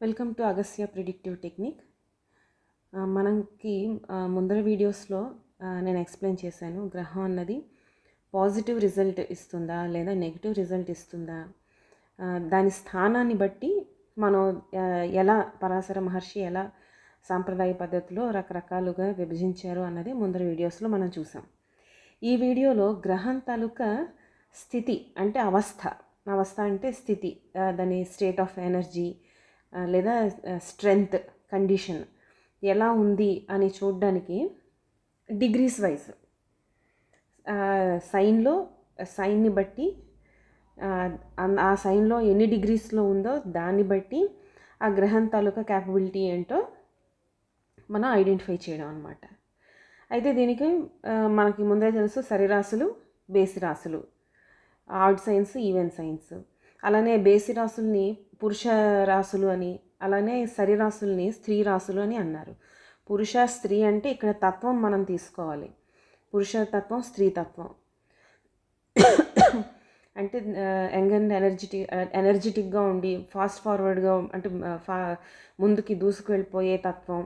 Welcome to Agasya predictive technique. మనకి ముందర వీడియోస్లో నేను ఎక్స్ప్లెయిన్ చేశాను. గ్రహం అన్నది పాజిటివ్ రిజల్ట్ ఇస్తుందా లేదా నెగిటివ్ రిజల్ట్ ఇస్తుందా, దాని స్థానాన్ని బట్టి మనం ఎలా పరాశర మహర్షి ఎలా సాంప్రదాయ పద్ధతిలో రకరకాలుగా విభజించారు అన్నది ముందర వీడియోస్లో మనం చూసాం. ఈ వీడియోలో గ్రహం తాలూకా స్థితి అంటే అవస్థ అంటే స్థితి, దాని స్టేట్ ఆఫ్ ఎనర్జీ లేదా స్ట్రెంగ్త్ కండిషన్ ఎలా ఉంది అని చూడడానికి డిగ్రీస్ వైజ్ సైన్ని బట్టి ఆ సైన్లో ఎన్ని డిగ్రీస్లో ఉందో దాన్ని బట్టి ఆ గ్రహం తాలూకా క్యాపబిలిటీ ఏంటో మనం ఐడెంటిఫై చేయడం అనమాట. అయితే దీనికి మనకి ముందే తెలుసు సరిరాశులు, బేసి రాశులు, ఆడ్ సైన్స్, ఈవెన్ సైన్స్. అలానే బేసి రాశుల్ని పురుష రాశులు అని, అలానే సరిరాశుల్ని స్త్రీ రాశులు అని అన్నారు. పురుష స్త్రీ అంటే ఇక్కడ తత్వం మనం తీసుకోవాలి. పురుష తత్వం, స్త్రీ తత్వం అంటే యంగ్ అండ్ ఎనర్జెటిక్గా ఉండి ఫాస్ట్ ఫార్వర్డ్గా అంటే ముందుకి దూసుకు వెళ్ళిపోయే తత్వం,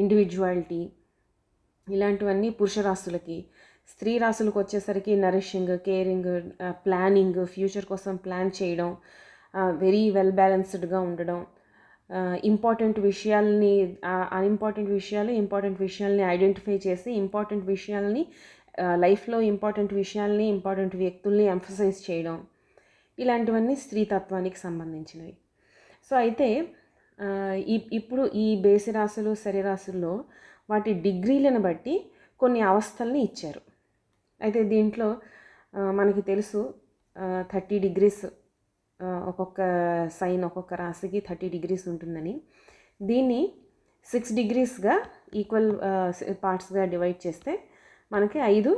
ఇండివిజువాలిటీ, ఇలాంటివన్నీ పురుష రాశులకి. స్త్రీ రాశులకు వచ్చేసరికి నరిషింగ్, కేరింగ్, ప్లానింగ్, ఫ్యూచర్ కోసం ప్లాన్ చేయడం, వెరీ వెల్ బ్యాలెన్స్డ్గా ఉండడం, ఇంపార్టెంట్ విషయాల్ని ఇంపార్టెంట్ విషయాల్ని ఐడెంటిఫై చేసి ఇంపార్టెంట్ విషయాల్ని లైఫ్లో ఇంపార్టెంట్ వ్యక్తుల్ని ఎంఫసైజ్ చేయడం, ఇలాంటివన్నీ స్త్రీతత్వానికి సంబంధించినవి. సో అయితే ఇప్పుడు ఈ బేసి రాశులు, సరిరాశుల్లో వాటి డిగ్రీలను బట్టి కొన్ని అవస్థల్ని ఇచ్చారు. అయితే దీంట్లో మనకి తెలుసు 30 డిగ్రీస్ ఒక్కొక్క సైన్, ఒక్కొక్క రాశికి 30 డిగ్రీస్ ఉంటుందని. దీన్ని 6 డిగ్రీస్గా ఈక్వల్ పార్ట్స్గా డివైడ్ చేస్తే మనకి 5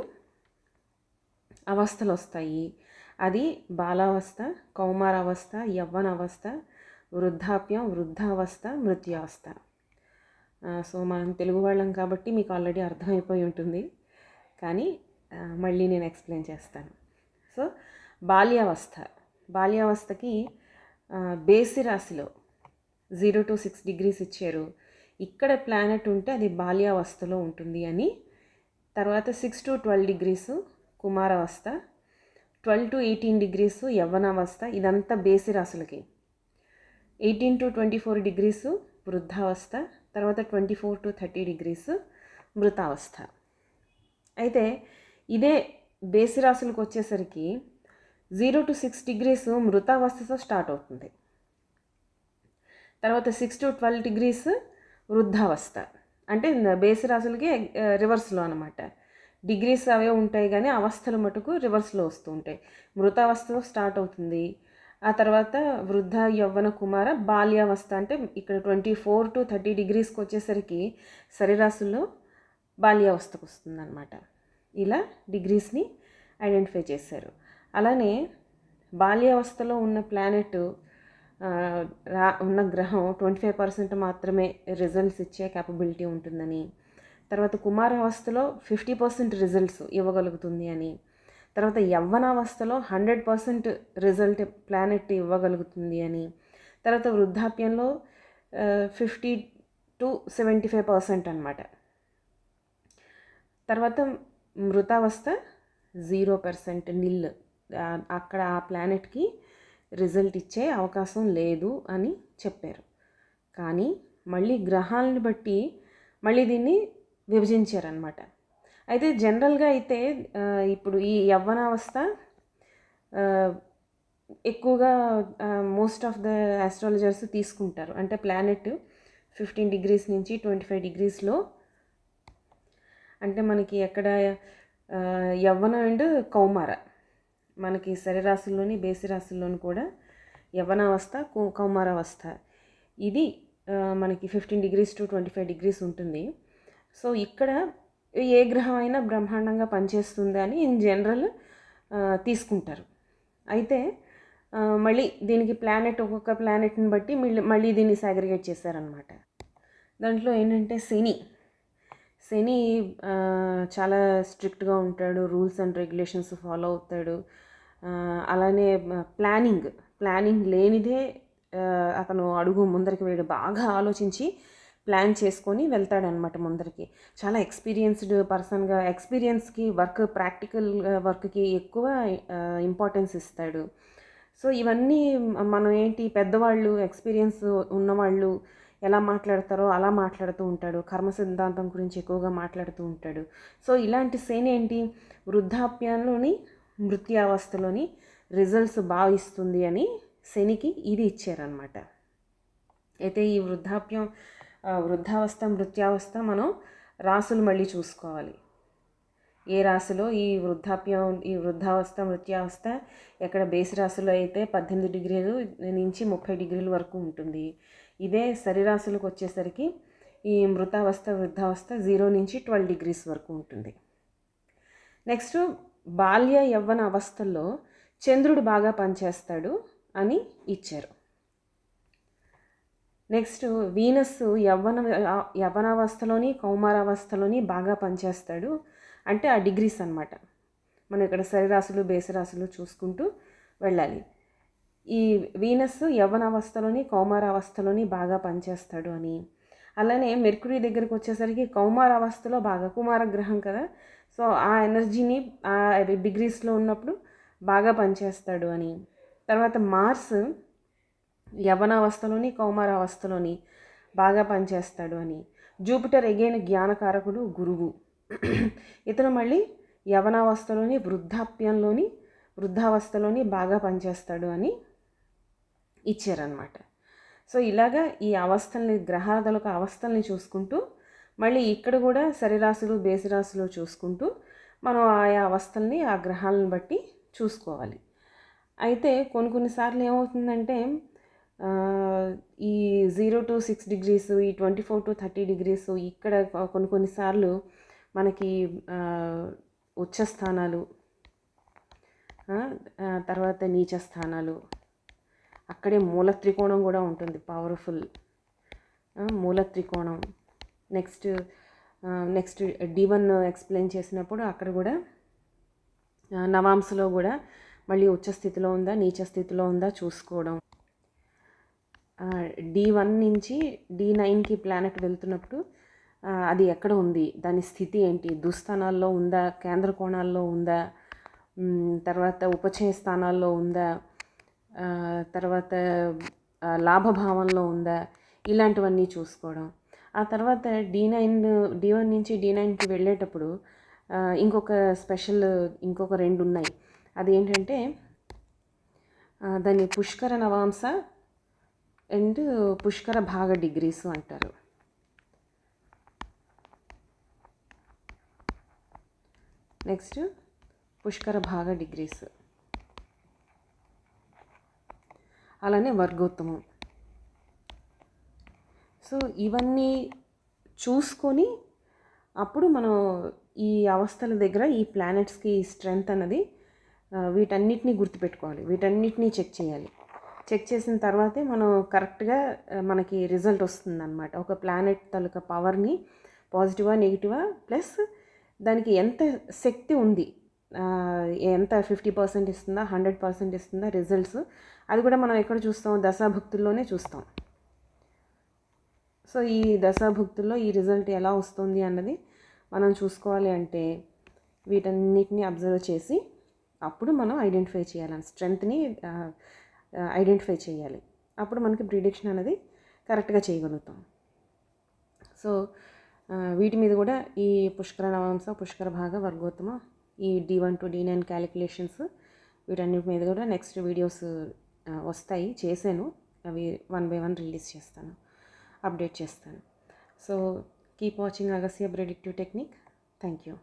అవస్థలు వస్తాయి. అది బాలావస్థ, కౌమారావస్థ, యవ్వనావస్థ, వృద్ధాప్యం, వృద్ధావస్థ, మృత్యావస్థ. సో మనం తెలుగు వాళ్ళం కాబట్టి మీకు ఆల్రెడీ అర్థమైపోయి ఉంటుంది, కానీ మళ్ళీ నేను ఎక్స్ప్లెయిన్ చేస్తాను. సో బాల్యావస్థకి బేసి రాశిలో 0 to 6 డిగ్రీస్ ఇచ్చారు. ఇక్కడ ప్లానెట్ ఉంటే అది బాల్యావస్థలో ఉంటుంది అని. తర్వాత 6 to 12 డిగ్రీస్ కుమారావస్థ, 12 to 18 డిగ్రీస్ యవ్వనావస్థ, ఇదంతా బేసి రాశులకి. 18 to 24 డిగ్రీస్ వృద్ధావస్థ, తర్వాత 24 to 30 డిగ్రీస్ మృతావస్థ. అయితే ఇదే బేసి రాశులకు వచ్చేసరికి 0 to 6 డిగ్రీస్ మృతావస్థతో స్టార్ట్ అవుతుంది. తర్వాత 6 to 12 డిగ్రీస్ వృద్ధావస్థ, అంటే బేసి రాశులకి రివర్స్లో అనమాట. డిగ్రీస్ అవే ఉంటాయి కానీ అవస్థలు మటుకు రివర్స్లో వస్తూ ఉంటాయి. మృతావస్థతో స్టార్ట్ అవుతుంది. ఆ తర్వాత వృద్ధ, యవ్వన, కుమార, బాల్యావస్థ, అంటే ఇక్కడ 24 to 30 డిగ్రీస్కి వచ్చేసరికి సరిరాశుల్లో బాల్యావస్థకు వస్తుందన్నమాట. ఇలా డిగ్రీస్ని ఐడెంటిఫై చేశారు. అలానే బాల్యావస్థలో ఉన్న ప్లానెట్ ఉన్న గ్రహం 25% మాత్రమే రిజల్ట్స్ ఇచ్చే క్యాపబిలిటీ ఉంటుందని, తర్వాత కుమారావస్థలో 50% రిజల్ట్స్ ఇవ్వగలుగుతుంది అని, తర్వాత యవ్వనావస్థలో 100% రిజల్ట్ ప్లానెట్ ఇవ్వగలుగుతుంది అని, తర్వాత వృద్ధాప్యంలో 50 to 75% అన్నమాట. తర్వాత మృతావస్థ 0%, నిల్. అక్కడ ఆ ప్లానెట్కి రిజల్ట్ ఇచ్చే అవకాశం లేదు అని చెప్పారు. కానీ మళ్ళీ గ్రహాలని బట్టి మళ్ళీ దీన్ని విభజించారనమాట. అయితే జనరల్గా అయితే ఇప్పుడు ఈ యవ్వనావస్థ ఎక్కువగా మోస్ట్ ఆఫ్ ద ఆస్ట్రాలజర్స్ తీసుకుంటారు. అంటే ప్లానెట్ 15 డిగ్రీస్ నుంచి 25 డిగ్రీస్లో, అంటే మనకి ఎక్కడ యవ్వనం అండ్ కౌమార, మనకి సరిరాశుల్లోని బేసి రాశుల్లోని కూడా యవ్వనావస్థ, కౌమారావస్థ, ఇది మనకి 15 డిగ్రీస్ టు 25 డిగ్రీస్ ఉంటుంది. సో ఇక్కడ ఏ గ్రహం అయినా బ్రహ్మాండంగా పనిచేస్తుంది అని ఇన్ జనరల్ తీసుకుంటారు. అయితే మళ్ళీ దీనికి ఒక్కొక్క ప్లానెట్ని బట్టి మళ్ళీ దీన్ని సాగ్రిగేట్ చేశారనమాట. దాంట్లో ఏంటంటే శని చాలా స్ట్రిక్ట్గా ఉంటాడు, రూల్స్ అండ్ రెగ్యులేషన్స్ ఫాలో అవుతాడు. అలానే ప్లానింగ్ లేనిదే అతను అడుగు ముందరికి వేయడు, బాగా ఆలోచించి ప్లాన్ చేసుకొని వెళ్తాడనమాట ముందరికి. చాలా ఎక్స్పీరియన్స్డ్ పర్సన్గా, ఎక్స్పీరియన్స్కి ప్రాక్టికల్ వర్క్కి ఎక్కువ ఇంపార్టెన్స్ ఇస్తాడు. సో ఇవన్నీ మనం ఏంటి, పెద్దవాళ్ళు ఎక్స్పీరియన్స్ ఉన్నవాళ్ళు ఎలా మాట్లాడతారో అలా మాట్లాడుతూ ఉంటాడు. కర్మ సిద్ధాంతం గురించి ఎక్కువగా మాట్లాడుతూ ఉంటాడు. సో ఇలాంటి సేన ఏంటి, వృద్ధాప్యంలోని మృత్యావస్థలోని రిజల్ట్స్ బాగా ఇస్తుంది అని శనికి ఇది ఇచ్చారనమాట. అయితే ఈ వృద్ధావస్థ మృత్యావస్థ మనం రాసులు మళ్ళీ చూసుకోవాలి. ఏ రాశిలో ఈ వృద్ధావస్థ మృత్యావస్థ ఎక్కడ బేసి రాశిలో అయితే 18 డిగ్రీలు నుంచి 30 డిగ్రీల వరకు ఉంటుంది. ఇదే శరీరాశులకు వచ్చేసరికి ఈ వృద్ధావస్థ 0 నుంచి 12 డిగ్రీస్ వరకు ఉంటుంది. నెక్స్ట్ బాల్య యవ్వన అవస్థల్లో చంద్రుడు బాగా పనిచేస్తాడు అని ఇచ్చారు. నెక్స్ట్ వీనస్ యవ్వనావస్థలోని కౌమారావస్థలోని బాగా పనిచేస్తాడు అంటే ఆ డిగ్రీస్ అన్నమాట. మనం ఇక్కడ శరీరాశులు బేసరాశులు చూసుకుంటూ వెళ్ళాలి. ఈ వీనస్ యవ్వనావస్థలోని కౌమారావస్థలోని బాగా పనిచేస్తాడు అని. అలానే మెర్కురీ దగ్గరికి వచ్చేసరికి కౌమారావస్థలో బాగా, కుమార గ్రహం కదా, సో ఆ ఎనర్జీని ఆ డిగ్రీస్లో ఉన్నప్పుడు బాగా పనిచేస్తాడు అని. తర్వాత మార్స్ యవ్వనావస్థలోని కౌమారావస్థలోని బాగా పనిచేస్తాడు అని. జూపిటర్ ఎగైన్ జ్ఞానకారకుడు, గురువు. ఇతను మళ్ళీ యవ్వనావస్థలోని వృద్ధావస్థలోని బాగా పనిచేస్తాడు అని ఇచ్చారనమాట. సో ఇలాగా ఈ అవస్థల్ని, గ్రహాలకు అవస్థల్ని చూసుకుంటూ మళ్ళీ ఇక్కడ కూడా శరీరాశులు బేసిరాశులు చూసుకుంటూ మనం ఆయా అవస్థల్ని ఆ గ్రహాలను బట్టి చూసుకోవాలి. అయితే కొన్నిసార్లు ఏమవుతుందంటే ఈ 0 to 6 డిగ్రీస్, ఈ 24 to 30 డిగ్రీస్ ఇక్కడ కొన్నిసార్లు మనకి ఉచ్చ స్థానాలు, తర్వాత నీచ స్థానాలు, అక్కడే మూల త్రికోణం కూడా ఉంటుంది, పవర్ఫుల్ మూల త్రికోణం. నెక్స్ట్ D1 ఎక్స్ప్లెయిన్ చేసినప్పుడు అక్కడ కూడా నవాంశలో కూడా మళ్ళీ ఉచ్చ స్థితిలో ఉందా నీచ స్థితిలో ఉందా చూసుకోవడం. D1 నుంచి D9కి ప్లానెట్ వెళ్తున్నప్పుడు అది ఎక్కడ ఉంది, దాని స్థితి ఏంటి, దుస్థానాల్లో ఉందా, కేంద్ర కోణాల్లో ఉందా, తర్వాత ఉపచయ స్థానాల్లో ఉందా, తర్వాత లాభభావంలో ఉందా, ఇలాంటివన్నీ చూసుకోవడం. ఆ తర్వాత D1 నుంచి D9కి వెళ్ళేటప్పుడు ఇంకొక 2 ఉన్నాయి. అదేంటంటే దాన్ని పుష్కర నవాంశ అండ్ పుష్కర భాగ డిగ్రీస్ అంటారు. నెక్స్ట్ పుష్కర భాగ డిగ్రీస్, అలానే వర్గోత్తమం. సో ఇవన్నీ చూసుకొని అప్పుడు మనం ఈ అవస్థల దగ్గర ఈ ప్లానెట్స్కి స్ట్రెంగ్త్ అన్నది వీటన్నిటిని గుర్తుపెట్టుకోవాలి, వీటన్నిటినీ చెక్ చేయాలి. చెక్ చేసిన తర్వాతే మనం కరెక్ట్గా మనకి రిజల్ట్ వస్తుందన్నమాట. ఒక ప్లానెట్ తాలూకా పవర్ని పాజిటివా నెగిటివా ప్లస్ దానికి ఎంత శక్తి ఉంది, ఎంత 50% ఇస్తుందా 100% ఇస్తుందా రిజల్ట్స్, అది కూడా మనం ఎక్కడ చూస్తాం, దశాభుక్తుల్లోనే చూస్తాం. సో ఈ దశాభుక్తుల్లో ఈ రిజల్ట్ ఎలా వస్తుంది అన్నది మనం చూసుకోవాలి అంటే వీటన్నిటిని అబ్జర్వ్ చేసి అప్పుడు మనం ఐడెంటిఫై చేయాలి, స్ట్రెంగ్త్ని ఐడెంటిఫై చేయాలి. అప్పుడు మనకి ప్రిడిక్షన్ అనేది కరెక్ట్గా చేయగలుగుతాం. సో వీటి మీద కూడా ఈ పుష్కర నవాంశ, పుష్కర భాగ, వర్గోత్తమ, ఈ D1 to D9 క్యాలిక్యులేషన్స్ వీటన్నిటి మీద కూడా నెక్స్ట్ వీడియోస్ వస్తాయి, చేశాను. అవి 1 by 1 రిలీజ్ చేస్తాను, అప్డేట్ చేస్తాను. So keep watching Agastya predictive technique. Thank you.